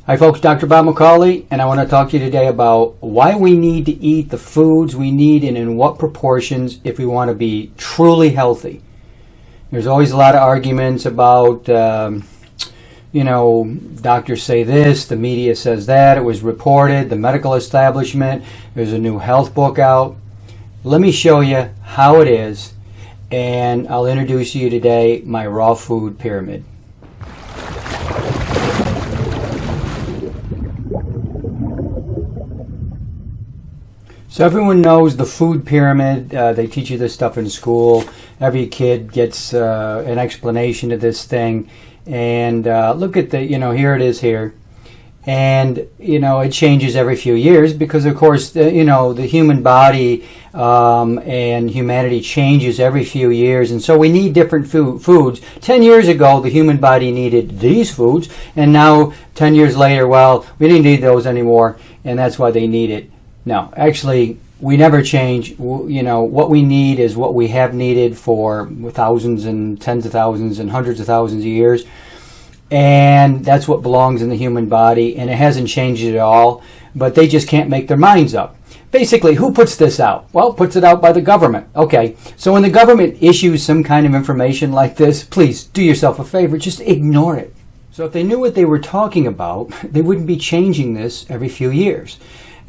Hi folks, Dr. Bob McCauley, and I want to talk to you today about why we need to eat the foods we need and in what proportions if we want to be truly healthy. There's always a lot of arguments about, doctors say this, the media says that, it was reported, the medical establishment, there's a new health book out. Let me show you how it is, and I'll introduce you today my raw food pyramid. So everyone knows the food pyramid. They teach you this stuff in school. Every kid gets an explanation of this thing. And look at the, here it is here. And, it changes every few years because, of course, the human body and humanity changes every few years. And so we need different foods. 10 years ago, the human body needed these foods. And now, 10 years later, well, we didn't need those anymore. And that's why they need it. No, actually, we never change. What we need is what we have needed for thousands and tens of thousands and hundreds of thousands of years. And that's what belongs in the human body, and it hasn't changed at all, but they just can't make their minds up. Basically, who puts this out? Well, puts it out by the government. Okay, so when the government issues some kind of information like this, please do yourself a favor, just ignore it. So if they knew what they were talking about, they wouldn't be changing this every few years.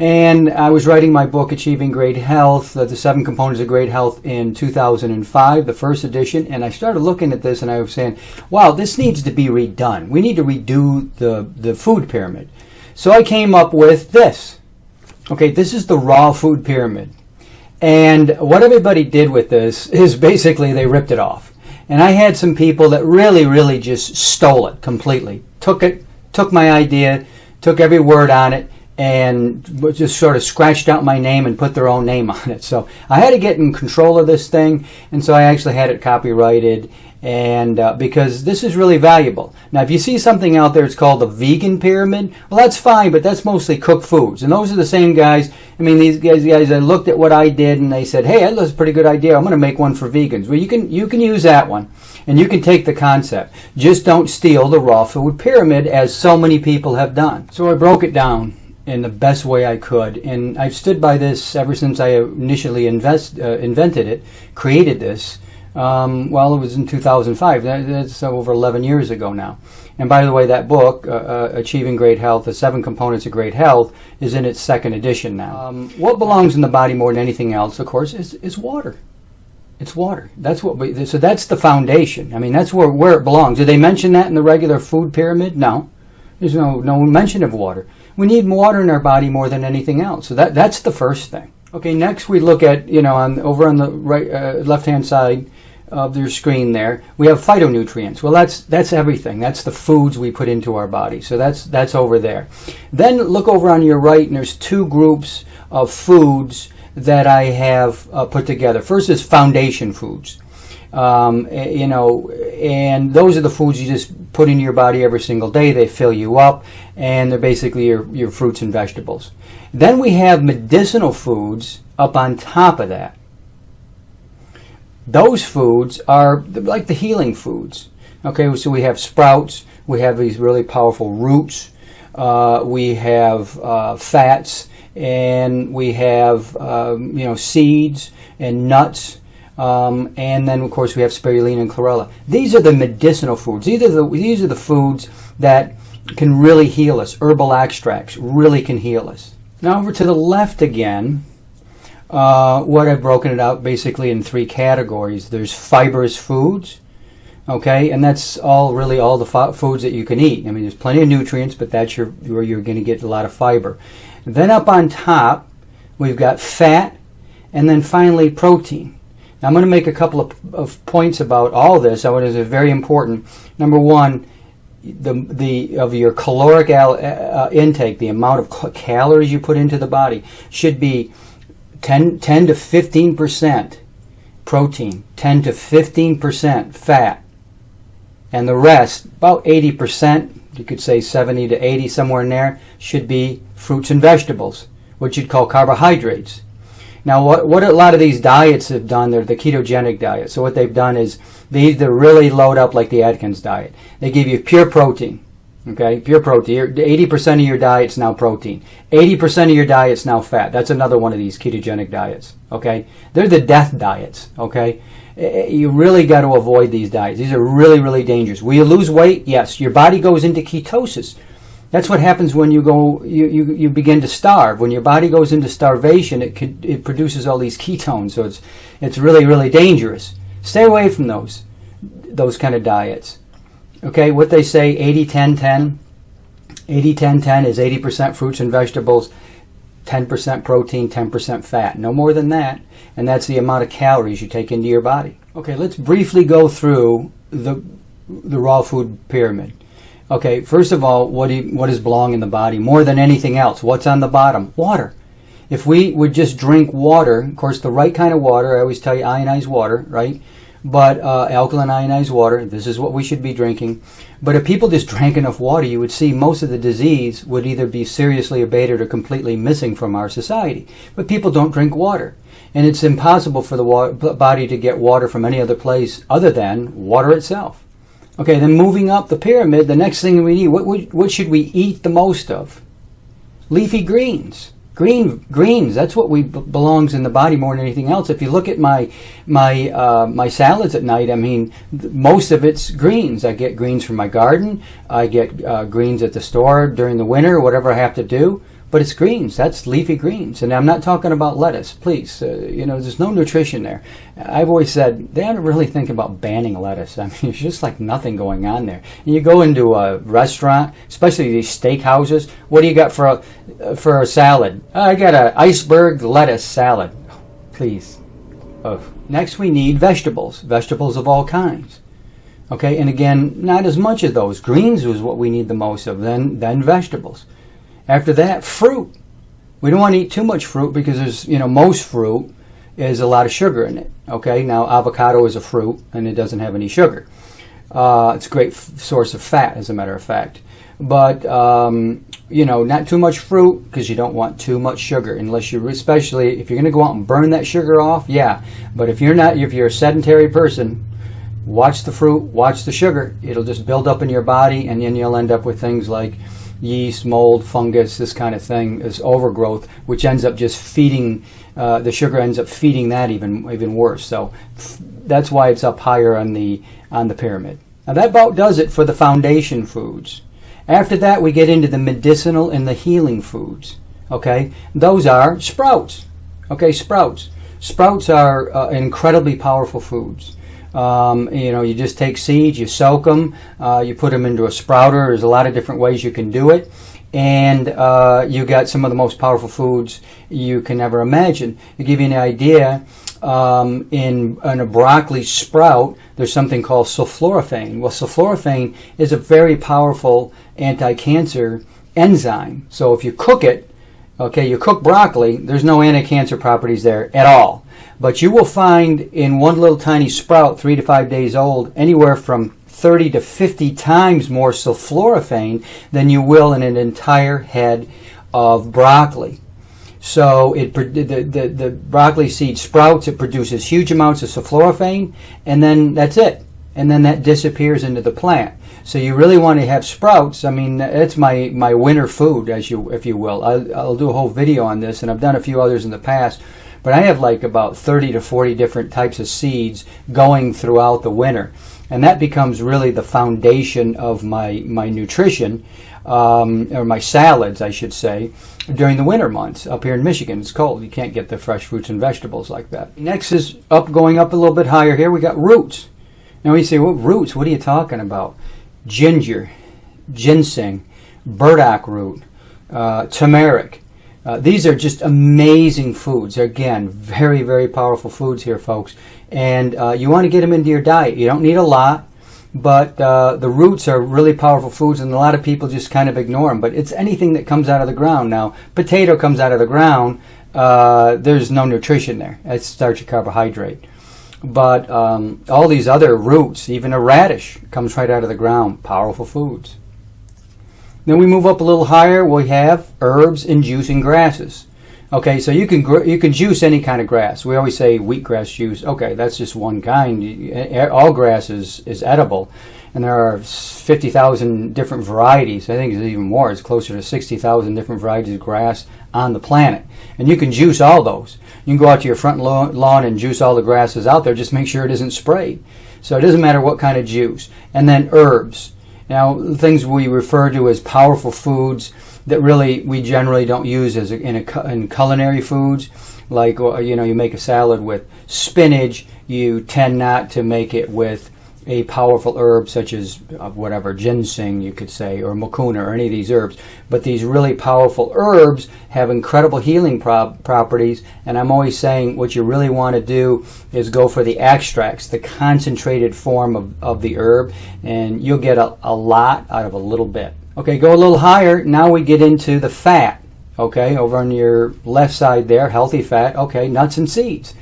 And I was writing my book, Achieving Great Health, the 7 Components of Great Health in 2005, the first edition, and I started looking at this and I was saying, wow, this needs to be redone. We need to redo the food pyramid. So I came up with this. Okay, this is the raw food pyramid. And what everybody did with this is basically they ripped it off. And I had some people that really just stole it completely. Took my idea, took every word on it, and just sort of scratched out my name and put their own name on it. So I had to get in control of this thing, and so I actually had it copyrighted, and because this is really valuable. Now, if you see something out there, it's called the vegan pyramid. Well, that's fine, but that's mostly cooked foods, and those are the same guys. I mean, these guys, they looked at what I did, and they said, hey, that's a pretty good idea. I'm going to make one for vegans. Well, you can use that one, and you can take the concept. Just don't steal the raw food pyramid, as so many people have done. So I broke it down in the best way I could, and I've stood by this ever since I initially invented it, created this. Well, it was in 2005. That's over 11 years ago now. And by the way, that book, Achieving Great Health, the 7 Components of Great Health, is in its 2nd edition now. What belongs in the body more than anything else, of course, is water. It's water. That's what so that's the foundation. I mean, that's where it belongs. Did they mention that in the regular food pyramid? No. There's no mention of water. We need water in our body more than anything else. So that's the first thing. Okay, next we look at, over on the right, left-hand side of your screen there, we have phytonutrients. Well, that's everything. That's the foods we put into our body. So that's over there. Then look over on your right, and there's 2 groups of foods that I have put together. First is foundation foods. And those are the foods you just put into your body every single day. They fill you up, and they're basically your fruits and vegetables. Then we have medicinal foods up on top of that. Those foods are like the healing foods. Okay, so we have sprouts, we have these really powerful roots, we have fats, and we have seeds and nuts. And then, of course, we have Spirulina and Chlorella. These are the medicinal foods. These are the foods that can really heal us. Herbal extracts really can heal us. Now, over to the left again, what I've broken it out basically in 3 categories. There's fibrous foods, okay, and that's all the foods that you can eat. I mean, there's plenty of nutrients, but that's where you're going to get a lot of fiber. And then up on top, we've got fat, and then finally protein. Now, I'm going to make a couple of points about all this. I want to say very important. Number one, of your caloric intake, the amount of calories you put into the body should be 10 to 15% protein, 10 to 15% fat, and the rest, about 80%, you could say 70 to 80, somewhere in there, should be fruits and vegetables, which you'd call carbohydrates. Now, what a lot of these diets have done, they're the ketogenic diet. So what they've done is they either really load up like the Atkins diet. They give you pure protein, Okay, pure protein. 80% of your diet's now protein. 80% of your diet's now fat. That's another one of these ketogenic diets. Okay, they're the death diets. Okay, you really got to avoid these diets. These are really, really dangerous. Will you lose weight? Yes. Your body goes into ketosis. That's what happens when you begin to starve. When your body goes into starvation, it produces all these ketones. So it's really, really dangerous. Stay away from those kind of diets. Okay, what they say, 80-10-10. 80-10-10 is 80% fruits and vegetables, 10% protein, 10% fat. No more than that. And that's the amount of calories you take into your body. Okay, let's briefly go through the raw food pyramid. Okay, first of all, what does belong in the body more than anything else? What's on the bottom? Water. If we would just drink water, of course, the right kind of water, I always tell you ionized water, right? But alkaline ionized water, this is what we should be drinking. But if people just drank enough water, you would see most of the disease would either be seriously abated or completely missing from our society. But people don't drink water. And it's impossible for the body to get water from any other place other than water itself. Okay, then moving up the pyramid, the next thing we need, what should we eat the most of? Leafy greens. Greens, that's what belongs in the body more than anything else. If you look at my salads at night, I mean, most of it's greens. I get greens from my garden. I get greens at the store during the winter, whatever I have to do. But it's greens. That's leafy greens. And I'm not talking about lettuce, please. There's no nutrition there. I've always said, they ought to really think about banning lettuce. I mean, it's just like nothing going on there. And you go into a restaurant, especially these steakhouses, what do you got for a salad? I got an iceberg lettuce salad. Please. Oh. Next we need vegetables. Vegetables of all kinds. Okay, and again, not as much of those. Greens is what we need the most of, then vegetables. After that, fruit. We don't want to eat too much fruit because there's, most fruit is a lot of sugar in it. Okay, now avocado is a fruit and it doesn't have any sugar. It's a great source of fat, as a matter of fact. But, not too much fruit because you don't want too much sugar especially if you're going to go out and burn that sugar off, yeah. But if you're a sedentary person, watch the fruit, watch the sugar. It'll just build up in your body and then you'll end up with things like yeast, mold, fungus, this kind of thing is overgrowth, which ends up just feeding, the sugar ends up feeding that even worse. So that's why it's up higher on the pyramid. Now that about does it for the foundation foods. After that, we get into the medicinal and the healing foods. Okay, those are sprouts. Okay, sprouts. Sprouts are incredibly powerful foods. You just take seeds, you soak them, you put them into a sprouter. There's a lot of different ways you can do it. And you got some of the most powerful foods you can ever imagine. To give you an idea, in a broccoli sprout, there's something called sulforaphane. Well, sulforaphane is a very powerful anti-cancer enzyme. So if you cook it, okay, you cook broccoli, there's no anti-cancer properties there at all. But you will find in one little tiny sprout, 3 to 5 days old, anywhere from 30 to 50 times more sulforaphane than you will in an entire head of broccoli. So the broccoli seed sprouts, it produces huge amounts of sulforaphane, and then that's it. And then that disappears into the plant. So you really want to have sprouts. I mean, it's my winter food, if you will. I'll do a whole video on this, and I've done a few others in the past. But I have like about 30 to 40 different types of seeds going throughout the winter. And that becomes really the foundation of my nutrition, or my salads, I should say, during the winter months. Up here in Michigan, it's cold. You can't get the fresh fruits and vegetables like that. Next is going up a little bit higher here, we got roots. Now you say, what roots? What are you talking about? Ginger, ginseng, burdock root, turmeric. These are just amazing foods. Again, very, very powerful foods here, folks. And you want to get them into your diet. You don't need a lot, but the roots are really powerful foods, and a lot of people just kind of ignore them. But it's anything that comes out of the ground. Now, potato comes out of the ground. There's no nutrition there. It's starch and carbohydrate. But all these other roots, even a radish, comes right out of the ground. Powerful foods. Then we move up a little higher. We have herbs and juicing grasses. Okay, so you can juice any kind of grass. We always say wheatgrass juice. Okay, that's just one kind. All grass is edible. and there are 50,000 different varieties. I think it's even more. It's closer to 60,000 different varieties of grass on the planet. And you can juice all those. You can go out to your front lawn and juice all the grasses out there. Just make sure it isn't sprayed. So it doesn't matter what kind of juice. And then herbs. Now, things we refer to as powerful foods that really we generally don't use as in culinary foods. Like, you make a salad with spinach, you tend not to make it with a powerful herb such as whatever, ginseng, you could say, or mucuna, or any of these herbs. But these really powerful herbs have incredible healing properties, and I'm always saying what you really want to do is go for the extracts, the concentrated form of the herb, and you'll get a lot out of a little bit. Okay, go a little higher. Now we get into the fat. Okay, over on your left side there, healthy fat. Okay, nuts and seeds.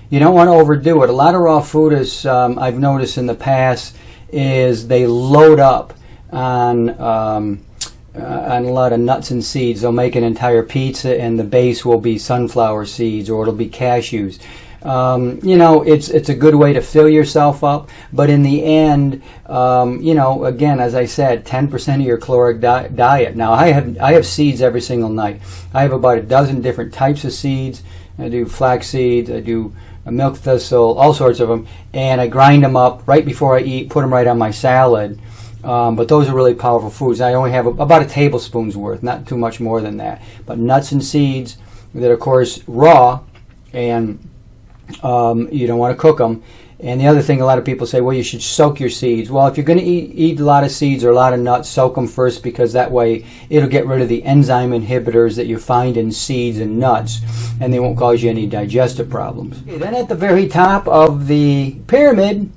You don't want to overdo it. A lot of raw food, as I've noticed in the past, is they load up on a lot of nuts and seeds. They'll make an entire pizza, and the base will be sunflower seeds, or it'll be cashews. It's a good way to fill yourself up, but in the end, again, as I said, 10% of your caloric diet. Now, I have seeds every single night. I have about a dozen different types of seeds. I do flax seeds, I do milk thistle, all sorts of them, and I grind them up right before I eat, put them right on my salad. But those are really powerful foods. I only have about a tablespoon's worth, not too much more than that. But nuts and seeds that, of course, raw, and you don't want to cook them. And the other thing, a lot of people say, well, you should soak your seeds. Well, if you're going to eat a lot of seeds or a lot of nuts, soak them first, because that way it'll get rid of the enzyme inhibitors that you find in seeds and nuts, and they won't cause you any digestive problems. Okay, then at the very top of the pyramid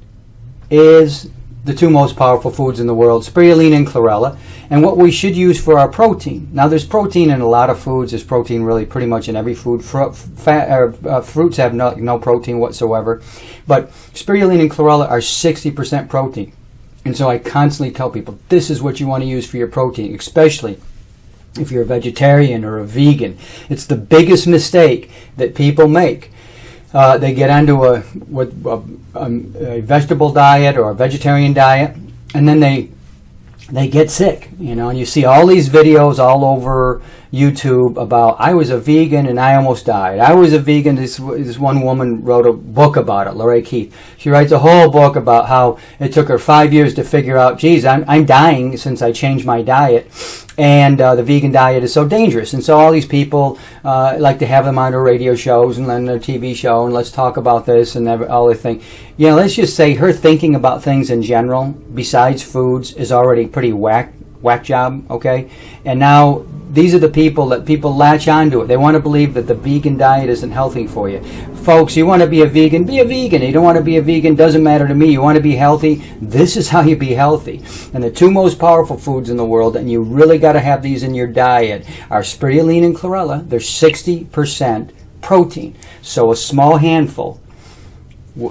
is the two most powerful foods in the world, spirulina and chlorella, and what we should use for our protein. Now, there's protein in a lot of foods. There's protein really pretty much in every food. Fruits have no protein whatsoever, but spirulina and chlorella are 60% protein. And so I constantly tell people, this is what you want to use for your protein, especially if you're a vegetarian or a vegan. It's the biggest mistake that people make. They get onto a vegetable diet or a vegetarian diet, and then they get sick, and you see all these videos all over YouTube about, I was a vegan and I almost died. I was a vegan. This one woman wrote a book about it, Lorraine Keith. She writes a whole book about how it took her 5 years to figure out, geez, I'm dying since I changed my diet, and the vegan diet is so dangerous. And so all these people like to have them on their radio shows and on their TV show, and let's talk about this and all the thing. Let's just say her thinking about things in general, besides foods, is already pretty whack job, okay? And now these are the people that people latch onto it. They want to believe that the vegan diet isn't healthy for you. Folks, you want to be a vegan, be a vegan. You don't want to be a vegan, doesn't matter to me. You want to be healthy, this is how you be healthy. And the two most powerful foods in the world, and you really got to have these in your diet, are spirulina and chlorella. They're 60% protein. So a small handful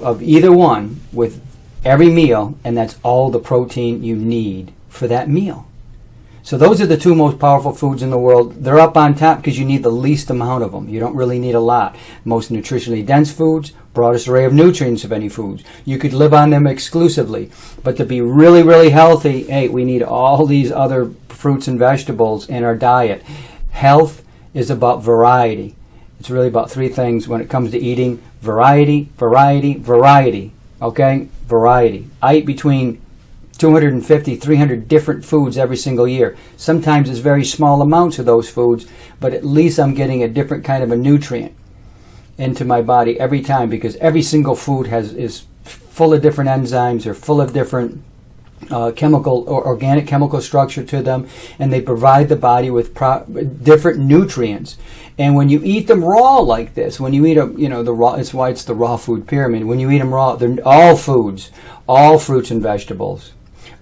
of either one with every meal, and that's all the protein you need for that meal. So those are the two most powerful foods in the world. They're up on top because you need the least amount of them. You don't really need a lot. Most nutritionally dense foods, broadest array of nutrients of any foods. You could live on them exclusively. But to be really, really healthy, hey, we need all these other fruits and vegetables in our diet. Health is about variety. It's really about three things when it comes to eating. Variety, variety, variety. Okay? Variety. I eat between 250, 300 different foods every single year. Sometimes it's very small amounts of those foods, but at least I'm getting a different kind of a nutrient into my body every time, because every single food is full of different enzymes or full of different chemical or organic chemical structure to them, and they provide the body with different nutrients. And when you eat them raw like this, when you eat them, the raw, it's why it's the raw food pyramid. When you eat them raw, they're all foods, all fruits and vegetables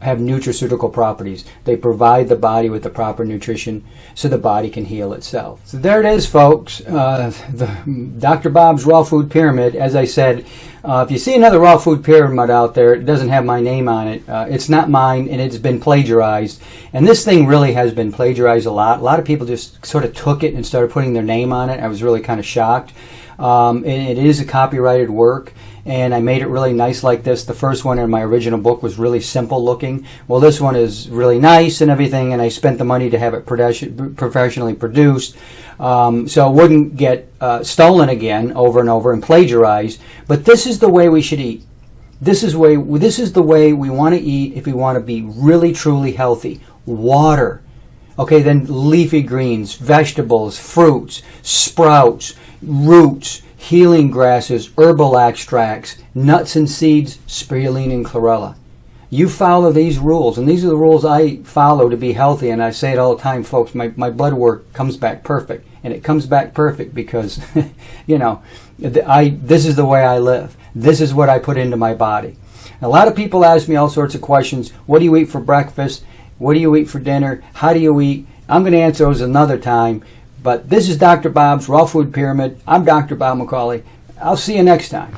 have nutraceutical properties. They provide the body with the proper nutrition so the body can heal itself. So there it is, folks. The Dr. Bob's Raw Food Pyramid. As I said, if you see another raw food pyramid out there, it doesn't have my name on it. It's not mine, and it's been plagiarized. And this thing really has been plagiarized a lot. A lot of people just sort of took it and started putting their name on it. I was really kind of shocked. And it is a copyrighted work. and I made it really nice like this. The first one in my original book was really simple looking. Well, this one is really nice and everything, and I spent the money to have it professionally produced, so it wouldn't get stolen again over and over and plagiarized. But this is the way we should eat. This is the way we want to eat if we want to be really truly healthy. Water. Okay, then leafy greens, vegetables, fruits, sprouts, roots, healing grasses, herbal extracts, nuts and seeds, spirulina and chlorella. You follow these rules, and these are the rules I follow to be healthy, and I say it all the time, folks, my blood work comes back perfect, and it comes back perfect because, you know, this is the way I live. This is what I put into my body. A lot of people ask me all sorts of questions. What do you eat for breakfast? What do you eat for dinner? How do you eat? I'm going to answer those another time. But this is Dr. Bob's Raw Food Pyramid. I'm Dr. Bob McCauley. I'll see you next time.